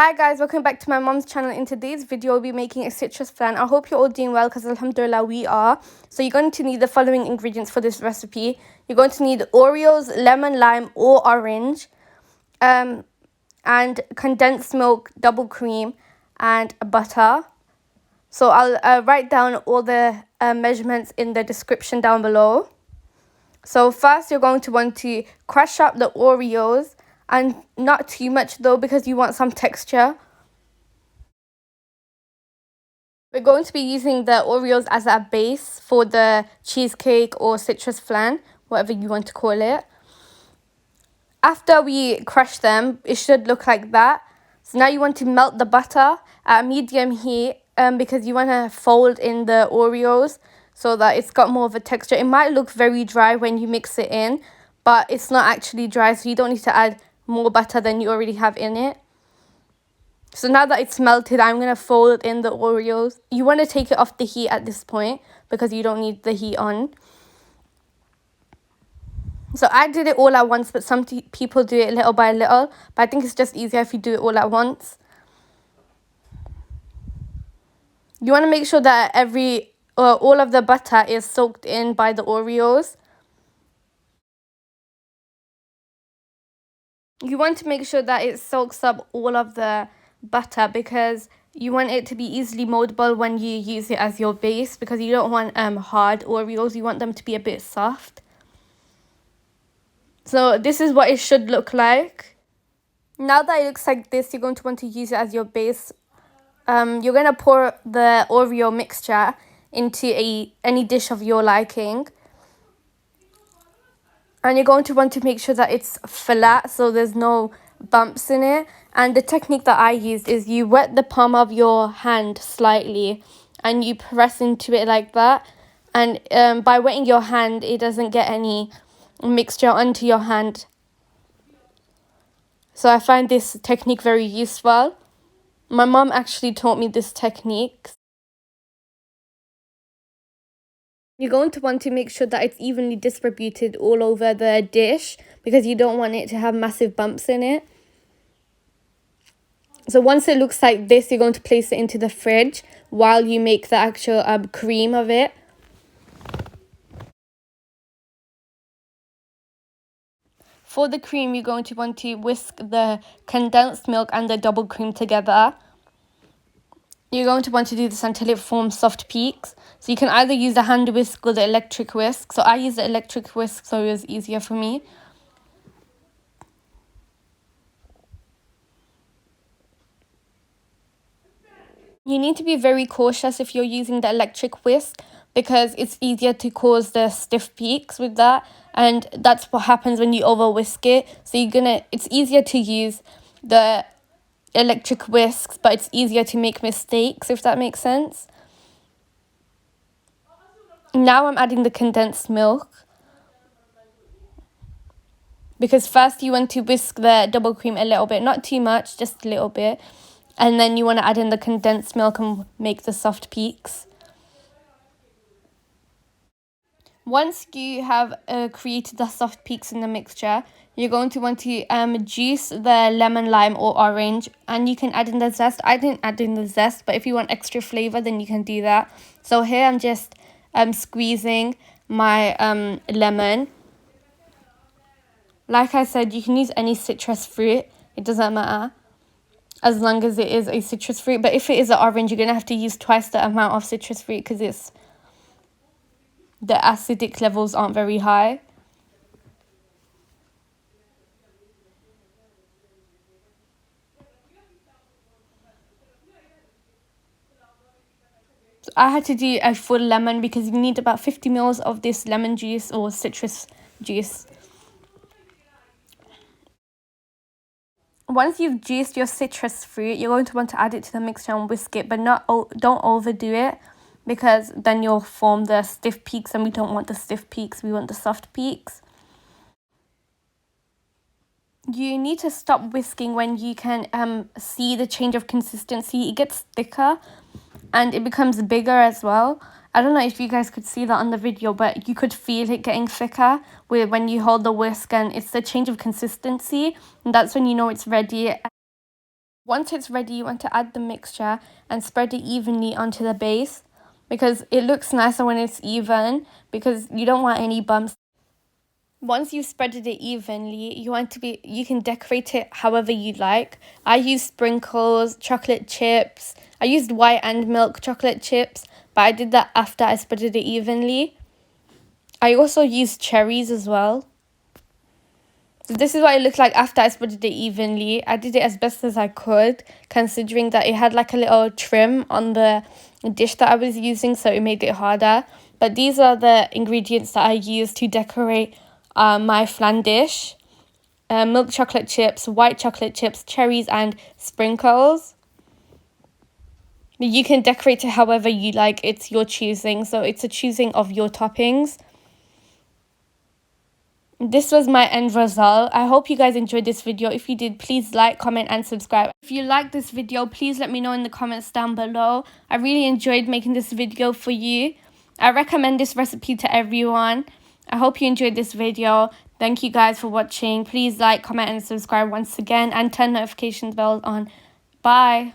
Hi guys, welcome back to my mom's channel. In today's video, we'll be making a citrus flan. I hope you're all doing well because alhamdulillah we are. So you're going to need the following ingredients for this recipe. You're going to need Oreos, lemon, lime or orange, and condensed milk, double cream and butter. So I'll write down all the measurements in the description down below. So first you're going to want to crush up the Oreos, and not too much though because you want some texture. We're going to be using the Oreos as a base for the cheesecake or citrus flan, whatever you want to call it. After we crush them, it should look like that. So now you want to melt the butter at a medium heat because you want to fold in the Oreos so that it's got more of a texture. It might look very dry when you mix it in, but it's not actually dry, so you don't need to add more butter than you already have in it. So now that it's melted, I'm going to fold in the Oreos. You want to take it off the heat at this point because you don't need the heat on. So I did it all at once, but some people do it little by little. But I think it's just easier if you do it all at once. You want to make sure that all of the butter is soaked in by the Oreos. You want to make sure that it soaks up all of the butter because you want it to be easily moldable when you use it as your base, because you don't want hard Oreos. You want them to be a bit soft. So this is what it should look like. Now that it looks like this, you're going to want to use it as your base. You're going to pour the Oreo mixture into any dish of your liking. And you're going to want to make sure that it's flat so there's no bumps in it. And the technique that I used is you wet the palm of your hand slightly and you press into it like that. And by wetting your hand, it doesn't get any mixture onto your hand. So I find this technique very useful. My mom actually taught me this technique. You're going to want to make sure that it's evenly distributed all over the dish because you don't want it to have massive bumps in it. So once it looks like this, you're going to place it into the fridge while you make the actual cream of it. For the cream, you're going to want to whisk the condensed milk and the double cream together. You're going to want to do this until it forms soft peaks. So you can either use the hand whisk or the electric whisk. So I use the electric whisk so it was easier for me. You need to be very cautious if you're using the electric whisk because it's easier to cause the stiff peaks with that. And that's what happens when you over whisk it. So it's easier to use the electric whisks, but it's easier to make mistakes, if that makes sense. Now I'm adding the condensed milk because first you want to whisk the double cream a little bit, not too much, just a little bit, and then you want to add in the condensed milk and make the soft peaks. Once you have created the soft peaks in the mixture, you're going to want to juice the lemon, lime or orange, and you can add in the zest. I didn't add in the zest, but if you want extra flavor, then you can do that. So here I'm just squeezing my lemon. Like I said, you can use any citrus fruit. It doesn't matter as long as it is a citrus fruit. But if it is an orange, you're going to have to use twice the amount of citrus fruit because the acidic levels aren't very high. So I had to do a full lemon because you need about 50 ml of this lemon juice or citrus juice. Once you've juiced your citrus fruit, you're going to want to add it to the mixture and whisk it, but don't overdo it because then you'll form the stiff peaks, and we don't want the stiff peaks, we want the soft peaks. You need to stop whisking when you can see the change of consistency. It gets thicker and it becomes bigger as well. I don't know if you guys could see that on the video, but you could feel it getting thicker when you hold the whisk, and it's the change of consistency, and that's when you know it's ready. Once it's ready, you want to add the mixture and spread it evenly onto the base because it looks nicer when it's even, because you don't want any bumps. Once you've spreaded it evenly, you can decorate it however you like. I used sprinkles, chocolate chips. I used white and milk chocolate chips, but I did that after I spreaded it evenly. I also used cherries as well. So this is what it looked like after I spreaded it evenly. I did it as best as I could, considering that it had like a little trim on the dish that I was using, so it made it harder. But these are the ingredients that I used to decorate my flan dish. Milk chocolate chips, white chocolate chips, cherries and sprinkles. You can decorate it however you like. It's your choosing, so it's a choosing of your toppings. This was my end result. I hope you guys enjoyed this video. If you did, please like, comment and subscribe. If you like this video, please let me know in the comments down below. I really enjoyed making this video for you. I recommend this recipe to everyone. I hope you enjoyed this video. Thank you guys for watching. Please like, comment and subscribe once again and turn notifications bells on. Bye.